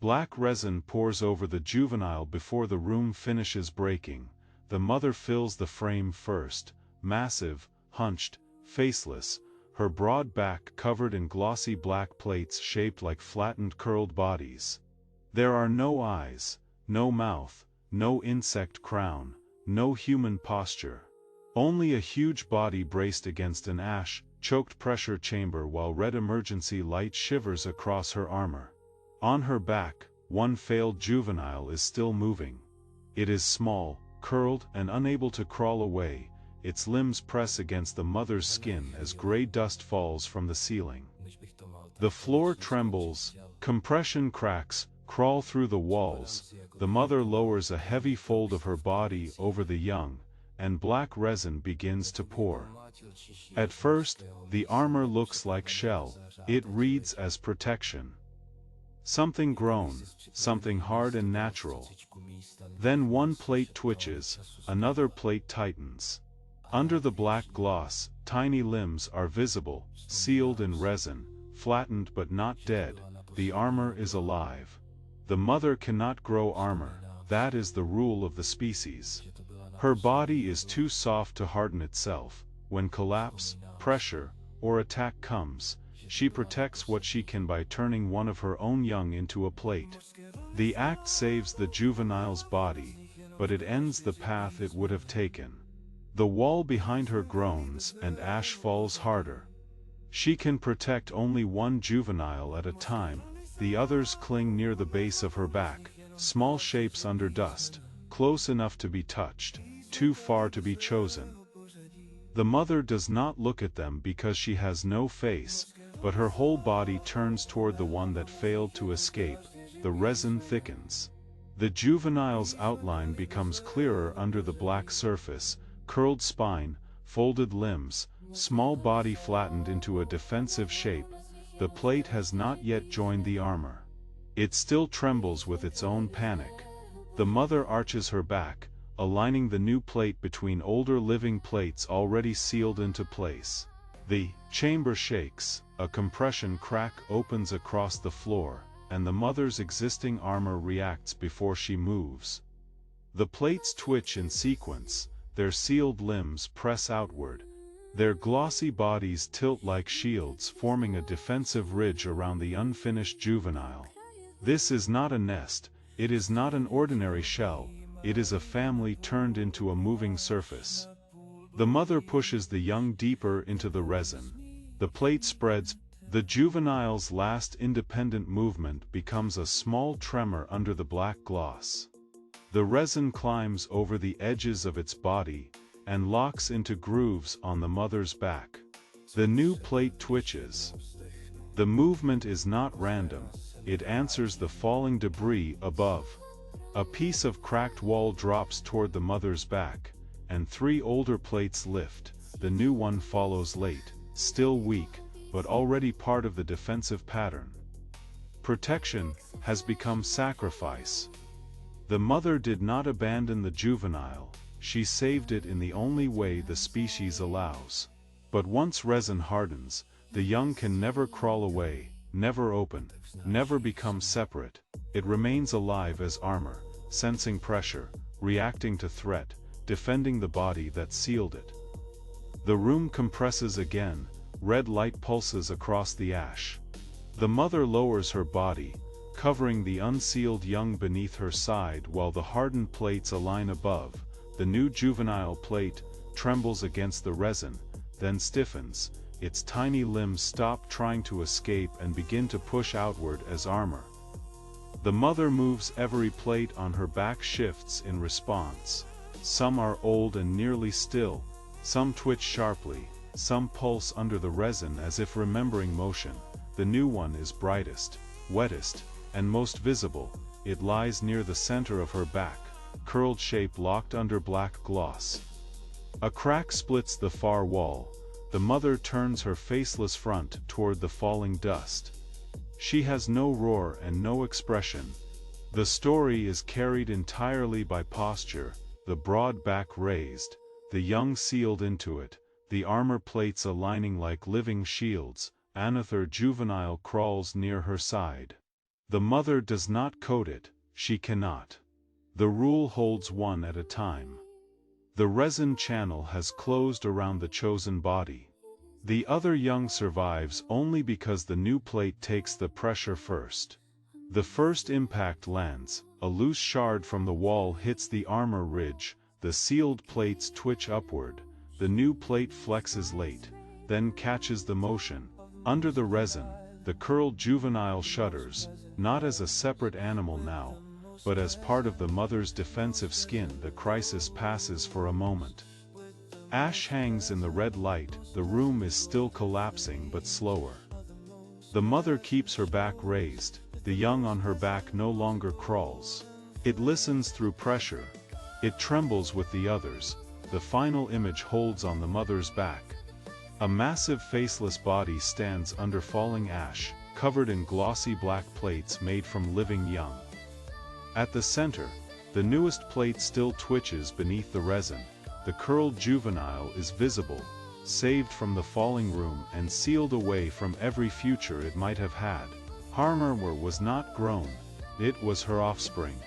Black resin pours over the juvenile before the room finishes breaking. The mother fills the frame first, massive, hunched, faceless, her broad back covered in glossy black plates shaped like flattened curled bodies. There are no eyes, no mouth, no insect crown, no human posture. Only a huge body braced against an ash-choked pressure chamber while red emergency light shivers across her armor. On her back, one failed juvenile is still moving. It is small, curled and unable to crawl away, its limbs press against the mother's skin as gray dust falls from the ceiling. The floor trembles, compression cracks crawl through the walls, the mother lowers a heavy fold of her body over the young, and black resin begins to pour. At first, the armor looks like shell, it reads as protection. Something grown, something hard and natural. Then one plate twitches, another plate tightens. Under the black gloss, tiny limbs are visible, sealed in resin, flattened but not dead. The armor is alive. The mother cannot grow armor, that is the rule of the species. Her body is too soft to harden itself. When collapse, pressure, or attack comes, she protects what she can by turning one of her own young into a plate. The act saves the juvenile's body, but it ends the path it would have taken. The wall behind her groans and ash falls harder. She can protect only one juvenile at a time, the others cling near the base of her back, small shapes under dust, close enough to be touched, too far to be chosen. The mother does not look at them because she has no face, but her whole body turns toward the one that failed to escape. The resin thickens. The juvenile's outline becomes clearer under the black surface, curled spine, folded limbs, small body flattened into a defensive shape. The plate has not yet joined the armor. It still trembles with its own panic. The mother arches her back, aligning the new plate between older living plates already sealed into place. The chamber shakes, a compression crack opens across the floor, and the mother's existing armor reacts before she moves. The plates twitch in sequence, their sealed limbs press outward. Their glossy bodies tilt like shields, forming a defensive ridge around the unfinished juvenile. This is not a nest, it is not an ordinary shell, it is a family turned into a moving surface. The mother pushes the young deeper into the resin. The plate spreads. The juvenile's last independent movement becomes a small tremor under the black gloss. The resin climbs over the edges of its body and locks into grooves on the mother's back. The new plate twitches. The movement is not random, it answers the falling debris above. A piece of cracked wall drops toward the mother's back, and 3 older plates lift. The new one follows late, still weak, but already part of the defensive pattern. Protection has become sacrifice. The mother did not abandon the juvenile, she saved it in the only way the species allows. But once resin hardens, the young can never crawl away, never open, never become separate. It remains alive as armor, sensing pressure, reacting to threat, defending the body that sealed it. The room compresses again, red light pulses across the ash. The mother lowers her body, covering the unsealed young beneath her side while the hardened plates align above. The new juvenile plate trembles against the resin, then stiffens. Its tiny limbs stop trying to escape and begin to push outward as armor. The mother moves, every plate on her back shifts in response. Some are old and nearly still, some twitch sharply, some pulse under the resin as if remembering motion. The new one is brightest, wettest, and most visible. It lies near the center of her back, curled shape locked under black gloss. A crack splits the far wall. The mother turns her faceless front toward the falling dust. She has no roar and no expression. The story is carried entirely by posture, the broad back raised, the young sealed into it, the armor plates aligning like living shields. Another juvenile crawls near her side. The mother does not coat it, she cannot. The rule holds one at a time. The resin channel has closed around the chosen body. The other young survives only because the new plate takes the pressure first. The first impact lands, a loose shard from the wall hits the armor ridge, the sealed plates twitch upward, the new plate flexes late, then catches the motion. Under the resin, the curled juvenile shudders, not as a separate animal now, but as part of the mother's defensive skin. The crisis passes for a moment. Ash hangs in the red light, the room is still collapsing but slower. The mother keeps her back raised, the young on her back no longer crawls. It listens through pressure. It trembles with the others. The final image holds on the mother's back. A massive faceless body stands under falling ash, covered in glossy black plates made from living young. At the center, the newest plate still twitches beneath the resin. The curled juvenile is visible, saved from the falling room and sealed away from every future it might have had. Harmer was not grown, it was her offspring.